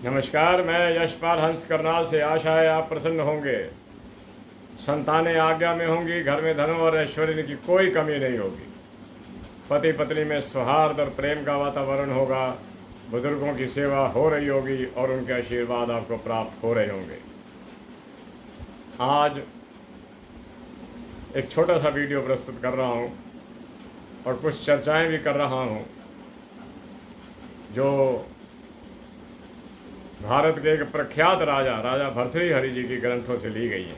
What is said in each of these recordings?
नमस्कार, मैं यशपाल हंस करनाल से। आशा है आप प्रसन्न होंगे, संतानें आज्ञा में होंगी, घर में धन और ऐश्वर्य की कोई कमी नहीं होगी, पति पत्नी में सौहार्द और प्रेम का वातावरण होगा, बुजुर्गों की सेवा हो रही होगी और उनके आशीर्वाद आपको प्राप्त हो रहे होंगे। आज एक छोटा सा वीडियो प्रस्तुत कर रहा हूँ और कुछ चर्चाएं भी कर रहा हूँ जो भारत के एक प्रख्यात राजा भर्तृहरि जी की ग्रंथों से ली गई है।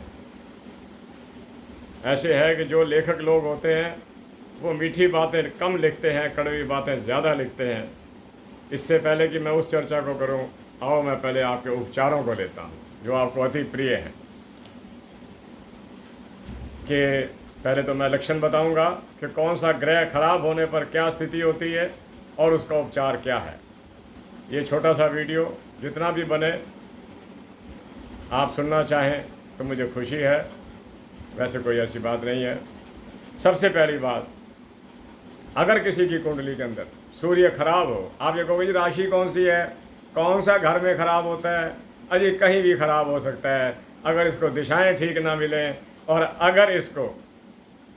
ऐसे है कि जो लेखक लोग होते हैं वो मीठी बातें कम लिखते हैं, कड़वी बातें ज़्यादा लिखते हैं। इससे पहले कि मैं उस चर्चा को करूं, आओ मैं पहले आपके उपचारों को लेता हूं जो आपको अति प्रिय हैं। कि पहले तो मैं लक्षण बताऊंगा कि कौन सा ग्रह खराब होने पर क्या स्थिति होती है और उसका उपचार क्या है। ये छोटा सा वीडियो जितना भी बने आप सुनना चाहें तो मुझे खुशी है, वैसे कोई ऐसी बात नहीं है। सबसे पहली बात, अगर किसी की कुंडली के अंदर सूर्य खराब हो, आप ये कहोगे जी राशि कौन सी है, कौन सा घर में खराब होता है? अजी कहीं भी खराब हो सकता है। अगर इसको दिशाएं ठीक ना मिलें और अगर इसको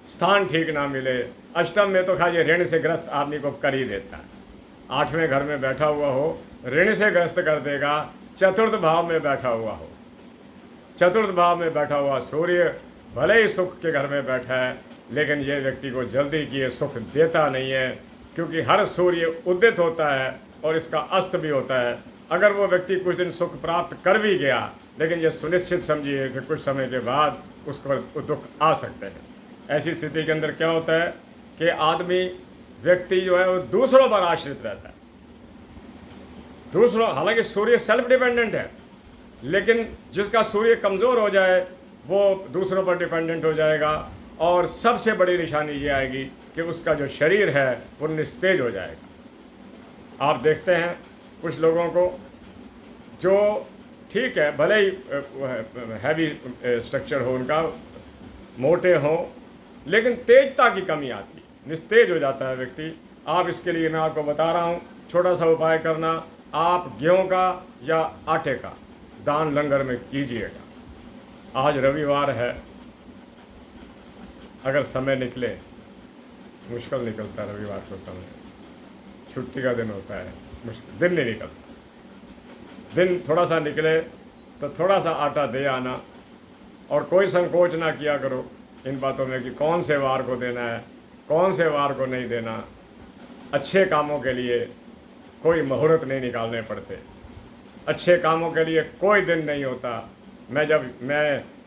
स्थान ठीक ना मिले, अष्टम में तो खाली ऋण से ग्रस्त आदमी को कर ही देता है। 8वें घर में बैठा हुआ हो ऋण से ग्रस्त कर देगा। चतुर्थ भाव में बैठा हुआ हो, चतुर्थ भाव में बैठा हुआ सूर्य भले ही सुख के घर में बैठा है लेकिन ये व्यक्ति को जल्दी किए सुख देता नहीं है, क्योंकि हर सूर्य उदित होता है और इसका अस्त भी होता है। अगर वो व्यक्ति कुछ दिन सुख प्राप्त कर भी गया लेकिन ये सुनिश्चित समझिए कि कुछ समय के बाद उसको दुख आ सकते हैं। ऐसी स्थिति के अंदर क्या होता है कि आदमी व्यक्ति जो है वो दूसरों पर आश्रित रहता है। दूसरों, हालांकि सूर्य सेल्फ डिपेंडेंट है, लेकिन जिसका सूर्य कमज़ोर हो जाए वो दूसरों पर डिपेंडेंट हो जाएगा और सबसे बड़ी निशानी ये आएगी कि उसका जो शरीर है वो निस्तेज हो जाएगा। आप देखते हैं कुछ लोगों को जो ठीक है भले ही हैवी स्ट्रक्चर हो उनका, मोटे हों, लेकिन तेजता की कमी आती है, निस्तेज हो जाता है व्यक्ति। आप इसके लिए मैं आपको बता रहा हूँ छोटा सा उपाय करना। आप गेहूं का या आटे का दान लंगर में कीजिएगा। आज रविवार है, अगर समय निकले, मुश्किल निकलता है रविवार को समय, छुट्टी का दिन होता है, मुश्किल दिन नहीं निकलता। दिन थोड़ा सा निकले तो थोड़ा सा आटा दे आना और कोई संकोच ना किया करो इन बातों में कि कौन से वार को देना है, कौन से वार को नहीं देना। अच्छे कामों के लिए कोई मुहूर्त नहीं निकालने पड़ते, अच्छे कामों के लिए कोई दिन नहीं होता। मैं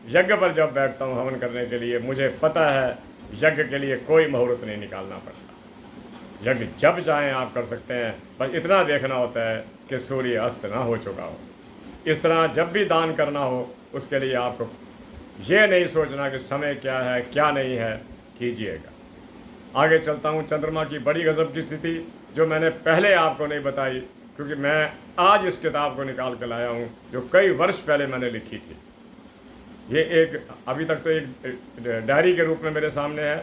यज्ञ पर जब बैठता हूँ हवन करने के लिए, मुझे पता है यज्ञ के लिए कोई मुहूर्त नहीं निकालना पड़ता। यज्ञ जब चाहें आप कर सकते हैं, बस इतना देखना होता है कि सूर्य अस्त ना हो चुका हो। इस तरह जब भी दान करना हो उसके लिए आपको ये नहीं सोचना कि समय क्या है क्या नहीं है, कीजिएगा। आगे चलता हूँ। चंद्रमा की बड़ी गजब की स्थिति जो मैंने पहले आपको नहीं बताई, क्योंकि मैं आज इस किताब को निकाल के लाया हूँ जो कई वर्ष पहले मैंने लिखी थी। ये एक अभी तक तो एक डायरी के रूप में मेरे सामने है।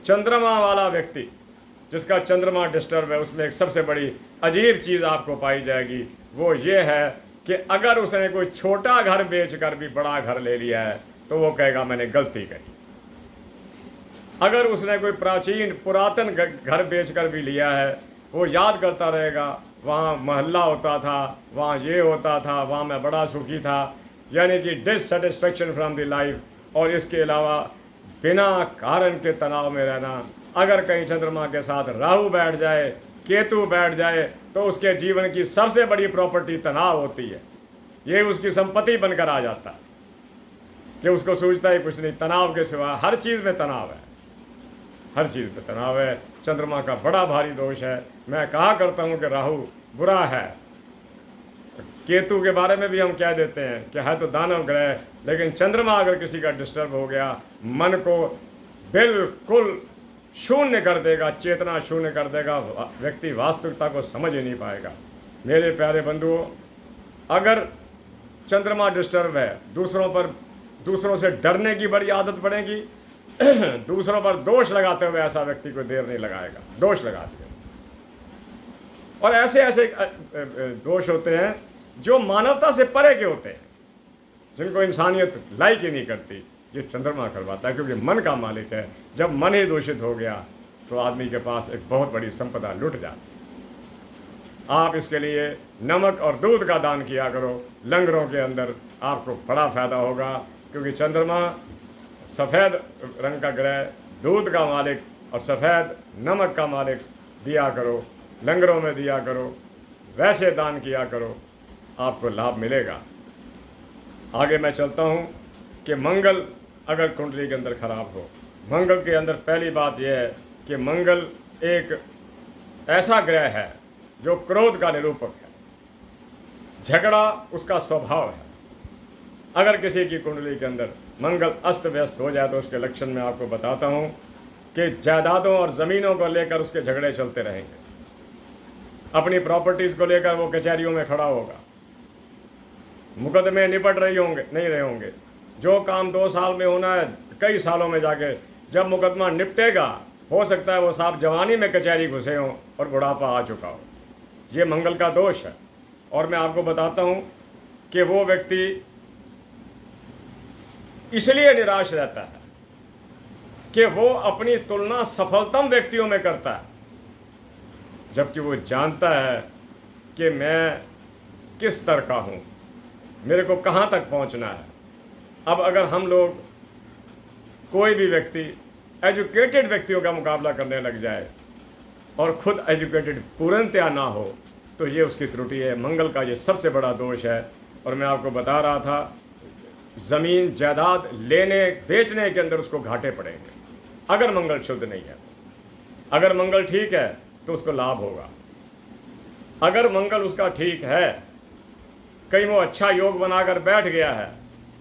चंद्रमा वाला व्यक्ति जिसका चंद्रमा डिस्टर्ब है, उसमें एक सबसे बड़ी अजीब चीज़ आपको पाई जाएगी। वो ये है कि अगर उसने कोई छोटा घर बेच कर भी बड़ा घर ले लिया है तो वो कहेगा मैंने गलती करी। अगर उसने कोई पुरातन घर बेचकर भी लिया है, वो याद करता रहेगा वहाँ मोहल्ला होता था, वहाँ ये होता था, वहाँ मैं बड़ा सुखी था, यानी कि डिससेटिस्फेक्शन फ्रॉम द लाइफ। और इसके अलावा बिना कारण के तनाव में रहना। अगर कहीं चंद्रमा के साथ राहु बैठ जाए, केतु बैठ जाए, तो उसके जीवन की सबसे बड़ी प्रॉपर्टी तनाव होती है। ये उसकी संपत्ति बनकर आ जाता है कि उसको सोचता ही कुछ नहीं, तनाव के सिवा हर चीज़ में तनाव है, हर चीज़ में तनाव है। चंद्रमा का बड़ा भारी दोष है। मैं कहा करता हूँ कि राहु बुरा है। केतु के बारे में भी हम कह देते हैं कि है तो दानव ग्रह, लेकिन चंद्रमा अगर किसी का डिस्टर्ब हो गया, मन को बिल्कुल शून्य कर देगा, चेतना शून्य कर देगा, व्यक्ति वास्तविकता को समझ ही नहीं पाएगा। मेरे प्यारे बंधुओं, अगर चंद्रमा डिस्टर्ब है, दूसरों से डरने की बड़ी आदत पड़ेगी। दूसरों पर दोष लगाते हुए ऐसा व्यक्ति को देर नहीं लगाएगा, दोष लगा दिया। और ऐसे ऐसे दोष होते हैं जो मानवता से परे के होते हैं, जिनको इंसानियत लाइक ही नहीं करती, ये चंद्रमा करवाता है, क्योंकि मन का मालिक है। जब मन ही दूषित हो गया तो आदमी के पास एक बहुत बड़ी संपदा लुट जाती है। आप इसके लिए नमक और दूध का दान किया करो, लंगरों के अंदर आपको बड़ा फायदा होगा, क्योंकि चंद्रमा सफ़ेद रंग का ग्रह, दूध का मालिक और सफ़ेद नमक का मालिक। दिया करो, लंगरों में दिया करो, वैसे दान किया करो, आपको लाभ मिलेगा। आगे मैं चलता हूँ कि मंगल अगर कुंडली के अंदर खराब हो, मंगल के अंदर पहली बात यह है कि मंगल एक ऐसा ग्रह है जो क्रोध का निरूपक है, झगड़ा उसका स्वभाव है। अगर किसी की कुंडली के अंदर मंगल अस्त व्यस्त हो जाए तो उसके लक्षण मैं आपको बताता हूँ कि जायदादों और ज़मीनों को लेकर उसके झगड़े चलते रहेंगे, अपनी प्रॉपर्टीज़ को लेकर वो कचहरियों में खड़ा होगा, मुकदमे निपट नहीं रहे होंगे। जो काम 2 साल में होना है, कई सालों में जाके जब मुकदमा निपटेगा, हो सकता है वो साहब जवानी में कचहरी घुसे हों और बुढ़ापा आ चुका हो। ये मंगल का दोष है। और मैं आपको बताता हूँ कि वो व्यक्ति इसलिए निराश रहता है कि वो अपनी तुलना सफलतम व्यक्तियों में करता है, जबकि वो जानता है कि मैं किस स्तर का हूँ, मेरे को कहाँ तक पहुँचना है। अब अगर हम लोग, कोई भी व्यक्ति एजुकेटेड व्यक्तियों का मुकाबला करने लग जाए और ख़ुद एजुकेटेड पूर्णतया ना हो, तो ये उसकी त्रुटि है। मंगल का ये सबसे बड़ा दोष है। और मैं आपको बता रहा था, ज़मीन जायदाद लेने बेचने के अंदर उसको घाटे पड़ेंगे अगर मंगल शुद्ध नहीं है। अगर मंगल ठीक है तो उसको लाभ होगा। अगर मंगल उसका ठीक है, कहीं वो अच्छा योग बनाकर बैठ गया है,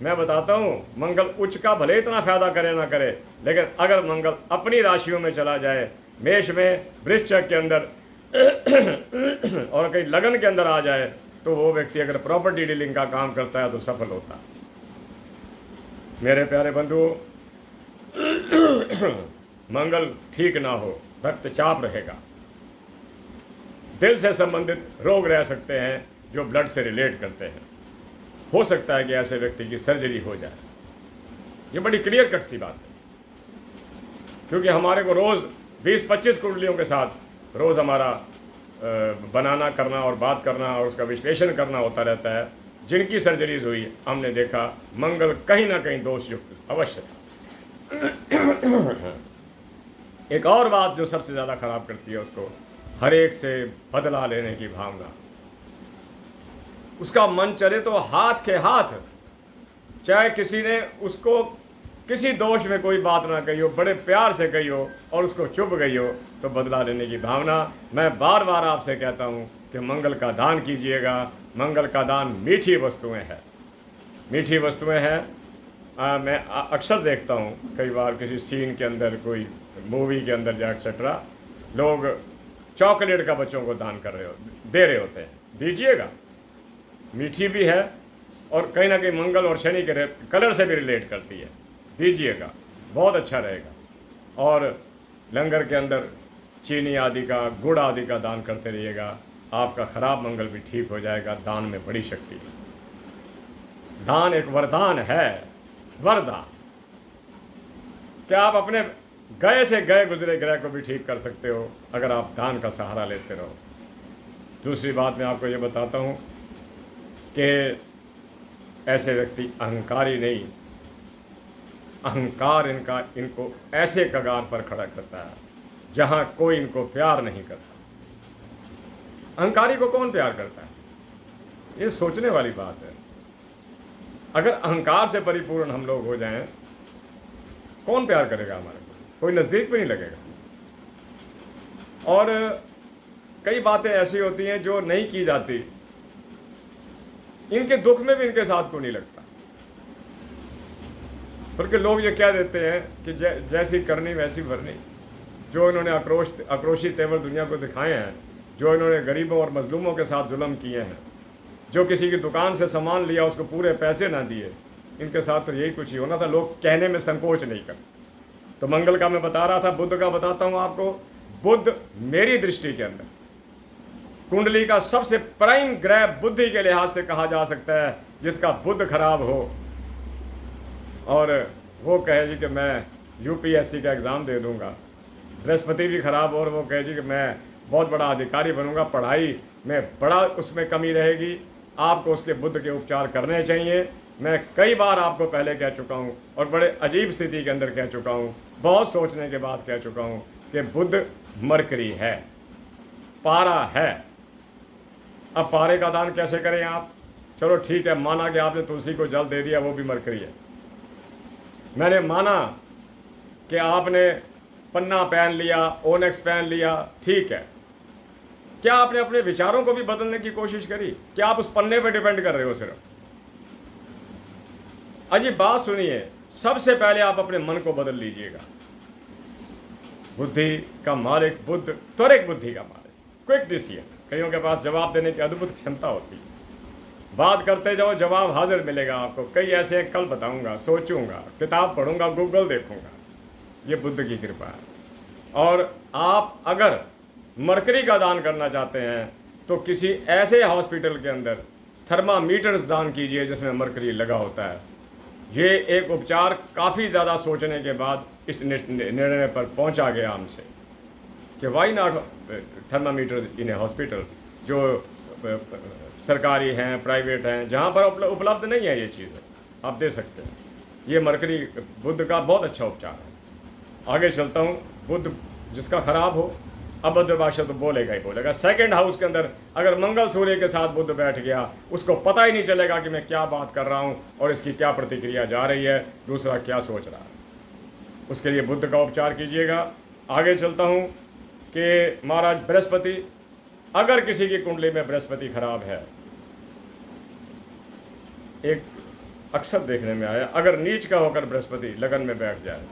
मैं बताता हूँ मंगल उच्च का भले इतना फ़ायदा करे ना करे, लेकिन अगर मंगल अपनी राशियों में चला जाए, मेष में, वृश्चिक के अंदर और कहीं लगन के अंदर आ जाए, तो वो व्यक्ति अगर प्रॉपर्टी डीलिंग का काम करता है तो सफल होता है। मेरे प्यारे बंधुओं, मंगल ठीक ना हो, रक्तचाप रहेगा, दिल से संबंधित रोग रह सकते हैं जो ब्लड से रिलेट करते हैं। हो सकता है कि ऐसे व्यक्ति की सर्जरी हो जाए। ये बड़ी क्लियर कट सी बात है, क्योंकि हमारे को रोज़ 20-25 कुंडलियों के साथ रोज़ हमारा बनाना करना और बात करना और उसका विश्लेषण करना होता रहता है। जिनकी सर्जरीज हुई, हमने देखा मंगल कहीं ना कहीं दोष युक्त अवश्य था। एक और बात जो सबसे ज़्यादा खराब करती है उसको, हर एक से बदला लेने की भावना। उसका मन चले तो हाथ के हाथ, चाहे किसी ने उसको किसी दोष में कोई बात ना कही हो, बड़े प्यार से कही हो और उसको चुभ गई हो, तो बदला लेने की भावना। मैं बार बार आपसे कहता हूँ कि मंगल का दान कीजिएगा। मंगल का दान मीठी वस्तुएं हैं, मीठी वस्तुएं हैं। मैं अक्सर देखता हूँ, कई बार किसी सीन के अंदर, कोई मूवी के अंदर या एक्सेट्रा, लोग चॉकलेट का बच्चों को दान दे रहे होते हैं। दीजिएगा, मीठी भी है और कहीं ना कहीं मंगल और शनि के कलर से भी रिलेट करती है। दीजिएगा, बहुत अच्छा रहेगा। और लंगर के अंदर चीनी आदि का, गुड़ आदि का दान करते रहिएगा। आपका ख़राब मंगल भी ठीक हो जाएगा। दान में बड़ी शक्ति है। दान एक वरदान है, वरदान। क्या आप अपने गए से गए गुजरे ग्रह को भी ठीक कर सकते हो अगर आप दान का सहारा लेते रहो। दूसरी बात मैं आपको ये बताता हूँ कि ऐसे व्यक्ति अहंकारी नहीं, अहंकार इनको ऐसे कगार पर खड़ा करता है जहाँ कोई इनको प्यार नहीं करता। अहंकारी को कौन प्यार करता है? ये सोचने वाली बात है। अगर अहंकार से परिपूर्ण हम लोग हो जाएं, कौन प्यार करेगा हमारे को? कोई नज़दीक भी नहीं लगेगा। और कई बातें ऐसी होती हैं जो नहीं की जाती, इनके दुख में भी इनके साथ को नहीं लगता, बल्कि लोग ये कह देते हैं कि जैसी करनी वैसी भरनी। जो इन्होंने आक्रोशी तेवर दुनिया को दिखाए हैं, जो इन्होंने गरीबों और मजलूमों के साथ जुल्म किए हैं, जो किसी की दुकान से सामान लिया उसको पूरे पैसे ना दिए, इनके साथ तो यही कुछ ही होना था। लोग कहने में संकोच नहीं करते। तो मंगल का मैं बता रहा था, बुध का बताता हूँ आपको। बुध मेरी दृष्टि के अंदर कुंडली का सबसे प्राइम ग्रह बुद्धि के लिहाज से कहा जा सकता है, जिसका बुध खराब हो और वो कहे जी कि मैं यूपीएससी का एग्ज़ाम दे दूंगा, बृहस्पति भी खराब हो और वो कहे जी कि मैं बहुत बड़ा अधिकारी बनूंगा, पढ़ाई में बड़ा उसमें कमी रहेगी, आपको उसके बुध के उपचार करने चाहिए। मैं कई बार आपको पहले कह चुका हूँ और बड़े अजीब स्थिति के अंदर कह चुका हूँ, बहुत सोचने के बाद कह चुका हूँ कि बुध मरकरी है, पारा है। अब पारे का दान कैसे करें आप? चलो ठीक है, माना कि आपने तुलसी को जल दे दिया, वो भी मरकरी है। मैंने माना कि आपने पन्ना पहन लिया, ओनेक्स पहन लिया, ठीक है। क्या आपने अपने विचारों को भी बदलने की कोशिश करी? क्या आप उस पन्ने पर डिपेंड कर रहे हो सिर्फ? अजीब बात सुनिए, सबसे पहले आप अपने मन को बदल लीजिएगा। बुद्धि का मालिक बुद्ध, त्वरित बुद्धि का मालिक, क्विक डिसीजन। कईयों के पास जवाब देने की अद्भुत क्षमता होती है। बात करते जाओ, जवाब हाजिर मिलेगा आपको। कई ऐसे हैं, कल बताऊंगा, सोचूंगा, किताब पढ़ूंगा, गूगल देखूंगा। ये बुद्ध की कृपा है। और आप अगर मरकरी का दान करना चाहते हैं तो किसी ऐसे हॉस्पिटल के अंदर थर्मामीटर्स दान कीजिए जिसमें मरकरी लगा होता है। ये एक उपचार काफ़ी ज़्यादा सोचने के बाद इस निर्णय पर पहुंचा गया हमसे कि why not thermometers in a hospital, जो सरकारी हैं, प्राइवेट हैं, जहाँ पर उपलब्ध नहीं है ये चीज़, आप दे सकते हैं। ये मरकरी बुद्ध का बहुत अच्छा उपचार है। आगे चलता हूँ। बुद्ध जिसका खराब हो, अभद्र भाषा तो बोलेगा ही बोलेगा। सेकंड हाउस के अंदर अगर मंगल सूर्य के साथ बुद्ध बैठ गया, उसको पता ही नहीं चलेगा कि मैं क्या बात कर रहा हूँ और इसकी क्या प्रतिक्रिया जा रही है, दूसरा क्या सोच रहा है। उसके लिए बुद्ध का उपचार कीजिएगा। आगे चलता हूँ कि महाराज बृहस्पति, अगर किसी की कुंडली में बृहस्पति खराब है, एक अक्सर देखने में आया, अगर नीच का होकर बृहस्पति लगन में बैठ जाए।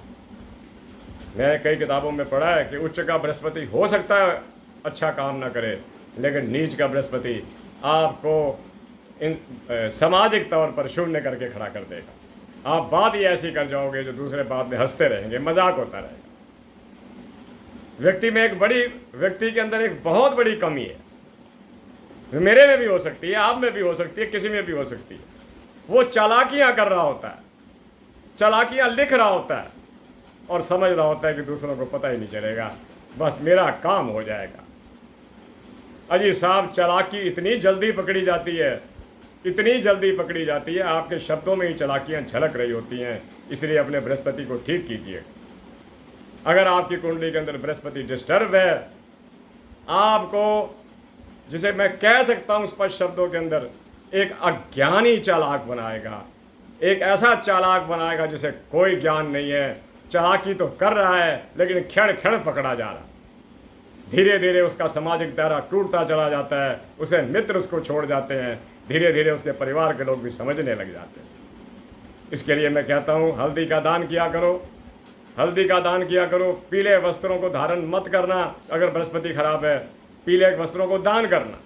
मैं कई किताबों में पढ़ा है कि उच्च का बृहस्पति हो सकता है अच्छा काम ना करे, लेकिन नीच का बृहस्पति आपको सामाजिक तौर पर शून्य करके खड़ा कर देगा। आप बात ही ऐसी कर जाओगे जो दूसरे बात में हंसते रहेंगे, मजाक होता रहेगा। व्यक्ति के अंदर एक बहुत बड़ी कमी है, मेरे में भी हो सकती है, आप में भी हो सकती है, किसी में भी हो सकती है। वो चालाकियां कर रहा होता है, चालाकियां लिख रहा होता है और समझ रहा होता है कि दूसरों को पता ही नहीं चलेगा, बस मेरा काम हो जाएगा। अजी साहब, चालाकी इतनी जल्दी पकड़ी जाती है, इतनी जल्दी पकड़ी जाती है, आपके शब्दों में ही चालाकियां झलक रही होती हैं। इसलिए अपने बृहस्पति को ठीक कीजिए। अगर आपकी कुंडली के अंदर बृहस्पति डिस्टर्ब है, आपको, जिसे मैं कह सकता हूं स्पष्ट शब्दों के अंदर, एक अज्ञानी चालाक बनाएगा, एक ऐसा चालाक बनाएगा जिसे कोई ज्ञान नहीं है, चालाकी तो कर रहा है लेकिन क्षण क्षण पकड़ा जा रहा। धीरे धीरे उसका सामाजिक दायरा टूटता चला जाता है, उसे मित्र उसको छोड़ जाते हैं, धीरे धीरे उसके परिवार के लोग भी समझने लग जाते हैं। इसके लिए मैं कहता हूँ, हल्दी का दान किया करो, हल्दी का दान किया करो। पीले वस्त्रों को धारण मत करना। अगर बृहस्पति खराब है, पीले वस्त्रों को दान करना।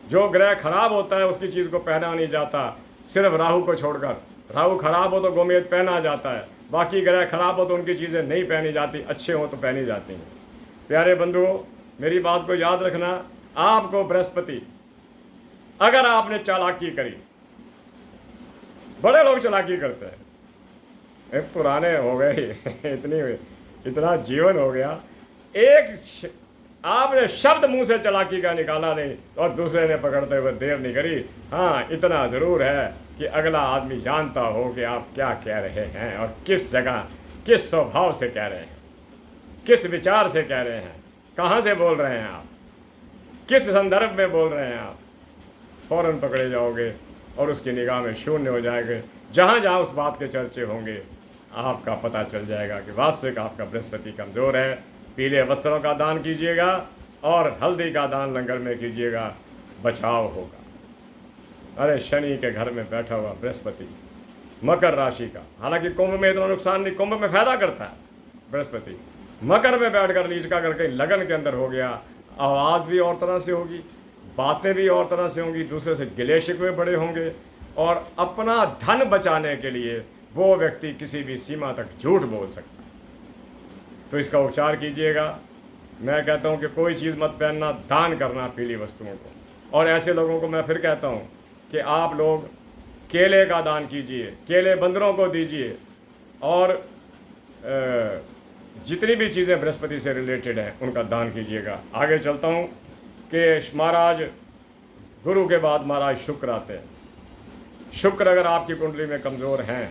जो ग्रह खराब होता है उसकी चीज़ को पहना नहीं जाता, सिर्फ राहु को छोड़कर। राहु खराब हो तो गोमेद पहना जाता है, बाकी ग्रह खराब हो तो उनकी चीज़ें नहीं पहनी जाती, अच्छे हो तो पहनी जाती हैं। प्यारे बंधुओं, मेरी बात को याद रखना। आपको बृहस्पति, अगर आपने चालाकी करी, बड़े लोग चालाकी करते हैं, एक पुराने हो गए इतना जीवन हो गया, आपने शब्द मुंह से चालाकी का निकाला नहीं और दूसरे ने पकड़ते हुए देर नहीं करी। हाँ, इतना ज़रूर है कि अगला आदमी जानता हो कि आप क्या कह रहे हैं और किस जगह, किस स्वभाव से कह रहे हैं, किस विचार से कह रहे हैं, कहाँ से बोल रहे हैं आप, किस संदर्भ में बोल रहे हैं आप। फ़ौरन पकड़े जाओगे और उसकी निगाह में शून्य हो जाएंगे। जहाँ जहाँ उस बात के चर्चे होंगे, आपका पता चल जाएगा कि वास्तविक आपका बृहस्पति कमज़ोर है। पीले वस्त्रों का दान कीजिएगा और हल्दी का दान लंगर में कीजिएगा, बचाव होगा। अरे शनि के घर में बैठा हुआ बृहस्पति, मकर राशि का, हालांकि कुंभ में इतना नुकसान नहीं, कुंभ में फायदा करता है बृहस्पति। मकर में बैठकर नीच का करके लगन के अंदर हो गया, आवाज़ भी और तरह से होगी, बातें भी और तरह से होंगी, दूसरे से गिले शिकवे बड़े होंगे और अपना धन बचाने के लिए वो व्यक्ति किसी भी सीमा तक झूठ बोल सकता है। तो इसका उपचार कीजिएगा। मैं कहता हूँ कि कोई चीज़ मत पहनना, दान करना पीली वस्तुओं को। और ऐसे लोगों को मैं फिर कहता हूँ कि आप लोग केले का दान कीजिए, केले बंदरों को दीजिए, और जितनी भी चीज़ें बृहस्पति से रिलेटेड हैं उनका दान कीजिएगा। आगे चलता हूँ कि महाराज गुरु के बाद महाराज शुक्र आते हैं। शुक्र अगर आपकी कुंडली में कमज़ोर हैं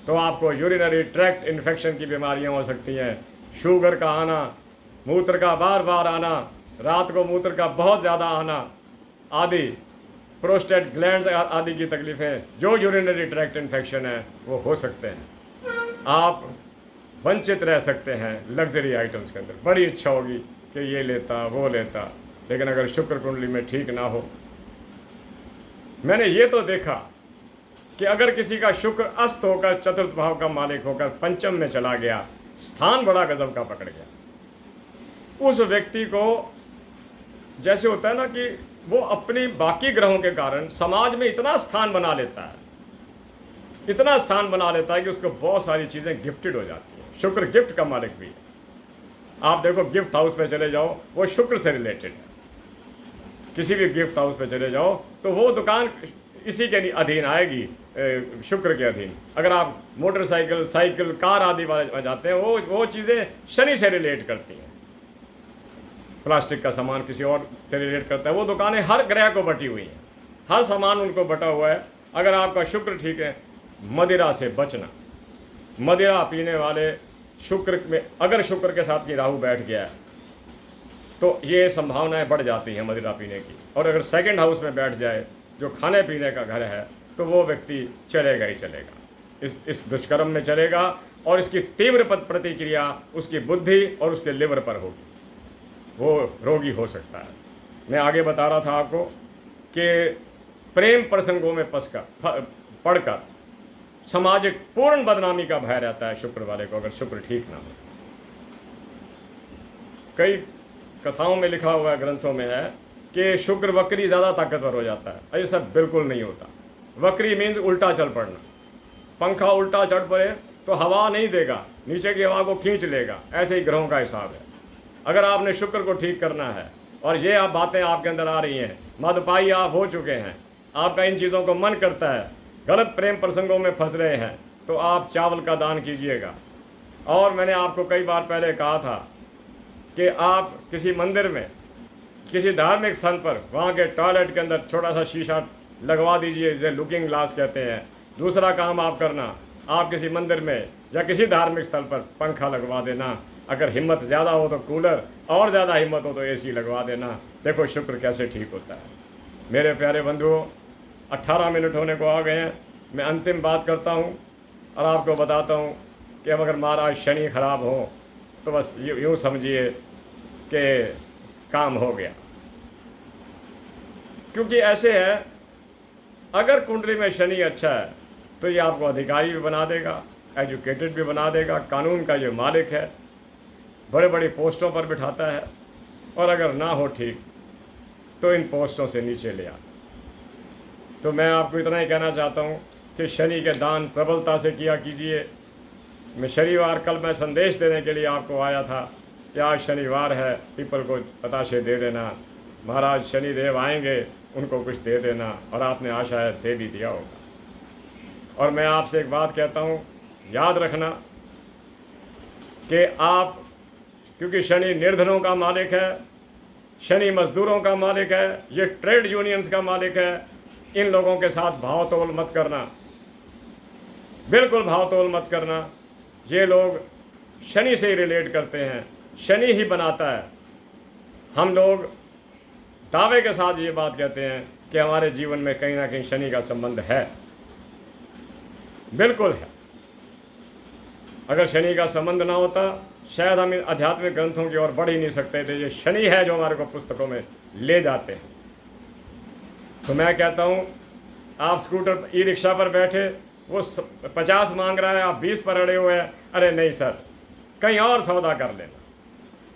तो आपको यूरिनरी ट्रैक्ट इन्फेक्शन की बीमारियां हो सकती हैं, शुगर का आना, मूत्र का बार बार आना, रात को मूत्र का बहुत ज़्यादा आना आदि, प्रोस्टेट ग्लैंड्स आदि की तकलीफ़ें, जो यूरिनरी ट्रैक्ट इन्फेक्शन है वो हो सकते हैं। आप वंचित रह सकते हैं लग्जरी आइटम्स के अंदर। बड़ी इच्छा होगी कि ये लेता वो लेता, लेकिन अगर शुक्र कुंडली में ठीक ना हो। मैंने ये तो देखा कि अगर किसी का शुक्र अस्त होकर चतुर्थ भाव का मालिक होकर पंचम में चला गया, स्थान बड़ा गजब का पकड़ गया, उस व्यक्ति को जैसे होता है ना कि वो अपनी बाकी ग्रहों के कारण समाज में इतना स्थान बना लेता है, इतना स्थान बना लेता है कि उसको बहुत सारी चीज़ें गिफ्टेड हो जाती हैं। शुक्र गिफ्ट का मालिक भी है। आप देखो गिफ्ट हाउस पे चले जाओ, वो शुक्र से रिलेटेड है। किसी भी गिफ्ट हाउस पे चले जाओ तो वो दुकान इसी के अधीन आएगी, शुक्र के अधीन। अगर आप मोटरसाइकिल, साइकिल, कार आदि वाले जाते हैं, वो चीज़ें शनि से रिलेट करती हैं। प्लास्टिक का सामान किसी और से रिलेट करता है। वो दुकानें हर ग्रह को बटी हुई हैं, हर सामान उनको बटा हुआ है। अगर आपका शुक्र ठीक है, मदिरा से बचना। मदिरा पीने वाले शुक्र में, अगर शुक्र के साथ की राहु बैठ गया है तो ये संभावनाएं बढ़ जाती हैं मदिरा पीने की। और अगर सेकंड हाउस में बैठ जाए, जो खाने पीने का घर है, तो वो व्यक्ति चलेगा ही चलेगा, इस दुष्कर्म में चलेगा, और इसकी तीव्र प्रतिक्रिया उसकी बुद्धि और उसके लिवर पर होगी। वो रोगी हो सकता है। मैं आगे बता रहा था आपको कि प्रेम प्रसंगों में पढ़कर सामाजिक पूर्ण बदनामी का भय रहता है शुक्र वाले को, अगर शुक्र ठीक ना हो। कई कथाओं में लिखा हुआ है, ग्रंथों में है कि शुक्र वक्री ज़्यादा ताकतवर हो जाता है। ऐसा बिल्कुल नहीं होता। वक्री मीन्स उल्टा चल पड़ना। पंखा उल्टा चढ़ पड़े तो हवा नहीं देगा, नीचे की हवा को खींच लेगा। ऐसे ही ग्रहों का हिसाब है। अगर आपने शुक्र को ठीक करना है और ये आप बातें आपके अंदर आ रही हैं, मदपाई आप हो चुके हैं, आपका इन चीज़ों को मन करता है, गलत प्रेम प्रसंगों में फंस रहे हैं, तो आप चावल का दान कीजिएगा। और मैंने आपको कई बार पहले कहा था कि आप किसी मंदिर में, किसी धार्मिक स्थान पर, वहाँ के टॉयलेट के अंदर छोटा सा शीशा लगवा दीजिए, जिसे लुकिंग ग्लास कहते हैं। दूसरा काम आप करना, आप किसी मंदिर में या किसी धार्मिक स्थल पर पंखा लगवा देना। अगर हिम्मत ज़्यादा हो तो कूलर, और ज़्यादा हिम्मत हो तो एसी लगवा देना। देखो शुक्र कैसे ठीक होता है। मेरे प्यारे बंधुओं, 18 मिनट होने को आ गए हैं। मैं अंतिम बात करता हूँ और आपको बताता हूँ कि अब अगर महाराज शनि खराब हो तो बस यूँ समझिए कि काम हो गया। क्योंकि ऐसे है, अगर कुंडली में शनि अच्छा है तो ये आपको अधिकारी भी बना देगा, एजुकेटेड भी बना देगा, कानून का ये मालिक है, बड़े बड़ी पोस्टों पर बिठाता है। और अगर ना हो ठीक तो इन पोस्टों से नीचे ले आता। तो मैं आपको इतना ही कहना चाहता हूँ कि शनि के दान प्रबलता से किया कीजिए। मैं शनिवार, कल मैं संदेश देने के लिए आपको आया था कि आज शनिवार है, पीपल को बताशे दे देना, महाराज शनिदेव आएंगे, उनको कुछ दे देना। और आपने आशा है दे भी दिया होगा। और मैं आपसे एक बात कहता हूँ, याद रखना कि आप, क्योंकि शनि निर्धनों का मालिक है, शनि मजदूरों का मालिक है, ये ट्रेड यूनियंस का मालिक है। इन लोगों के साथ भाव तोल मत करना, बिल्कुल भाव तोल मत करना। ये लोग शनि से ही रिलेट करते हैं, शनि ही बनाता है। हम लोग दावे के साथ ये बात कहते हैं कि हमारे जीवन में कहीं ना कहीं शनि का संबंध है, बिल्कुल है। अगर शनि का संबंध ना होता शायद हम इन आध्यात्मिक ग्रंथों की ओर बढ़ ही नहीं सकते थे। ये शनि है जो हमारे को पुस्तकों में ले जाते हैं। तो मैं कहता हूँ, आप स्कूटर, ई रिक्शा पर बैठे, वो 50 मांग रहा है, आप 20 पर अड़े हुए हैं, अरे नहीं सर, कहीं और सौदा कर लेना,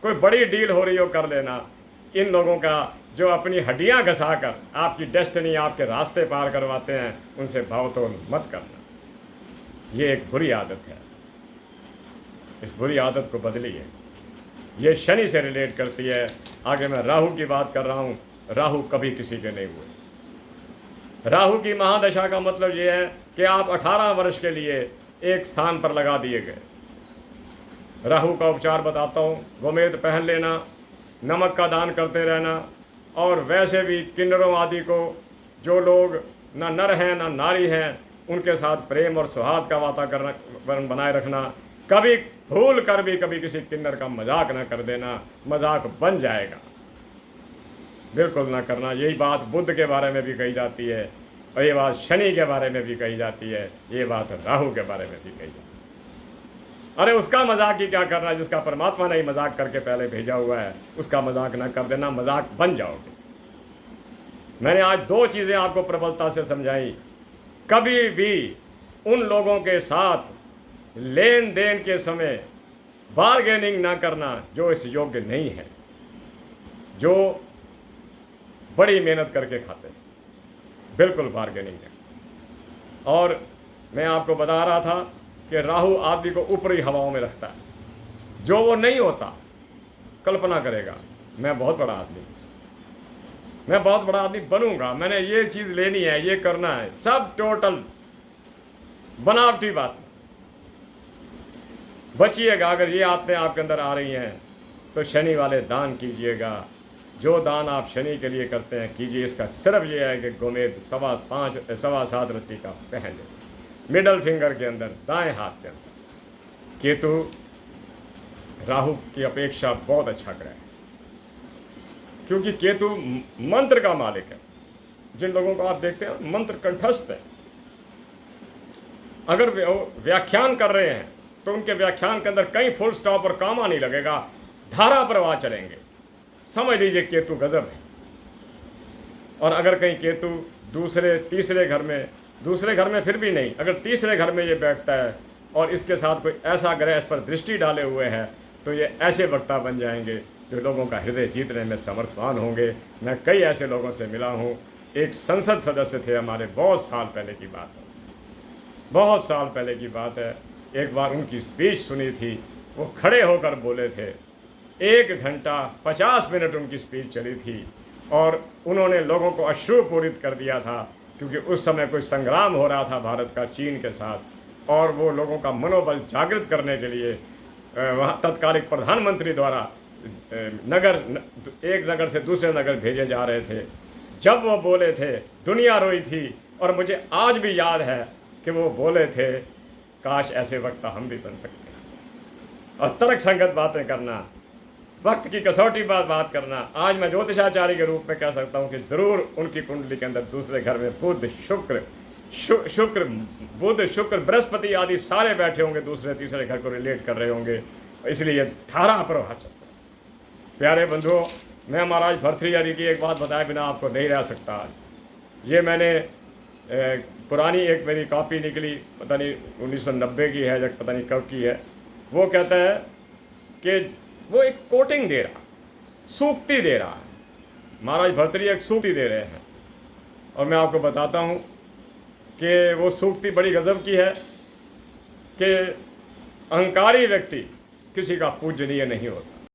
कोई बड़ी डील हो रही हो कर लेना। इन लोगों का जो अपनी हड्डियाँ घसा कर आपकी डेस्टिनी, आपके रास्ते पार करवाते हैं, उनसे भावतोल मत करना। ये एक बुरी आदत है, इस बुरी आदत को बदलिए। ये शनि से रिलेट करती है। आगे मैं राहु की बात कर रहा हूँ। राहु कभी किसी के नहीं हुए। राहु की महादशा का मतलब ये है कि आप 18 वर्ष के लिए एक स्थान पर लगा दिए गए। राहु का उपचार बताता हूँ। गोमेद पहन लेना, नमक का दान करते रहना, और वैसे भी किन्नरों आदि को, जो लोग ना नर हैं ना नारी हैं, उनके साथ प्रेम और सौहार्द का वातावरण बनाए रखना। कभी भूल कर भी कभी किसी किन्नर का मजाक ना कर देना, मजाक बन जाएगा, बिल्कुल ना करना। यही बात बुध के बारे में भी कही जाती है, और ये बात शनि के बारे में भी कही जाती है, ये बात राहु के बारे में भी कही जाती है। अरे उसका मजाक ही क्या करना जिसका परमात्मा ने ही मजाक करके पहले भेजा हुआ है, उसका मजाक ना कर देना, मजाक बन जाओगे। मैंने आज 2 चीज़ें आपको प्रबलता से समझाई। कभी भी उन लोगों के साथ लेन देन के समय बार्गेनिंग ना करना जो इस योग्य नहीं है, जो बड़ी मेहनत करके खाते हैं, बिल्कुल बार्गेनिंग है। और मैं आपको बता रहा था कि राहु आदमी को ऊपरी हवाओं में रखता है, जो वो नहीं होता। कल्पना करेगा मैं बहुत बड़ा आदमी बनूंगा, मैंने ये चीज़ लेनी है, ये करना है, सब टोटल बनावटी बात। बचिएगा। अगर ये आदतें आपके अंदर आ रही हैं तो शनि वाले दान कीजिएगा। जो दान आप शनि के लिए करते हैं कीजिए। इसका सिर्फ ये है कि गोमेद 7.25 रत्ती का पहन ले, मिडल फिंगर के अंदर, दाएं हाथ के अंदर। केतु राहु की अपेक्षा बहुत अच्छा ग्रह है, क्योंकि केतु मंत्र का मालिक है। जिन लोगों को आप देखते हैं मंत्र कंठस्थ है, अगर व्याख्यान कर रहे हैं तो उनके व्याख्यान के अंदर कहीं फुल स्टॉप और कामा नहीं लगेगा, धारा प्रवाह चलेंगे। समझ लीजिए केतु गजब है। और अगर कहीं केतु तीसरे घर में फिर भी नहीं, अगर तीसरे घर में ये बैठता है और इसके साथ कोई ऐसा ग्रह इस पर दृष्टि डाले हुए है, तो ये ऐसे वक्ता बन जाएंगे जो लोगों का हृदय जीतने में समर्थवान होंगे। मैं कई ऐसे लोगों से मिला हूँ। एक संसद सदस्य थे हमारे, बहुत साल पहले की बात है। एक बार उनकी स्पीच सुनी थी, वो खड़े होकर बोले थे। 1 घंटा 50 मिनट उनकी स्पीच चली थी, और उन्होंने लोगों को अश्रुपूरित कर दिया था, क्योंकि उस समय कोई संग्राम हो रहा था भारत का चीन के साथ, और वो लोगों का मनोबल जागृत करने के लिए वहाँ तत्कालिक प्रधानमंत्री द्वारा एक नगर से दूसरे नगर भेजे जा रहे थे। जब वो बोले थे दुनिया रोई थी, और मुझे आज भी याद है कि वो बोले थे, काश ऐसे वक्त हम भी बन सकते हैं। और तर्क संगत बातें करना, वक्त की कसौटी बात करना। आज मैं ज्योतिषाचार्य के रूप में कह सकता हूँ कि ज़रूर उनकी कुंडली के अंदर दूसरे घर में बुध शुक्र बृहस्पति आदि सारे बैठे होंगे, दूसरे तीसरे घर को रिलेट कर रहे होंगे, इसलिए धारा प्रवाह चलता है। प्यारे बंधुओं, मैं महाराज भर्तृहरि की एक बात बताए बिना आपको नहीं रह सकता। ये मैंने पुरानी एक मेरी कॉपी निकली, पता नहीं 1990 की है या पता नहीं कब की है। वो कहता है कि वो एक कोटिंग दे रहा, सूक्ति दे रहा है। महाराज भर्तृहरि एक सूक्ति दे रहे हैं, और मैं आपको बताता हूँ कि वो सूक्ति बड़ी गजब की है कि अहंकारी व्यक्ति किसी का पूजनीय नहीं होता।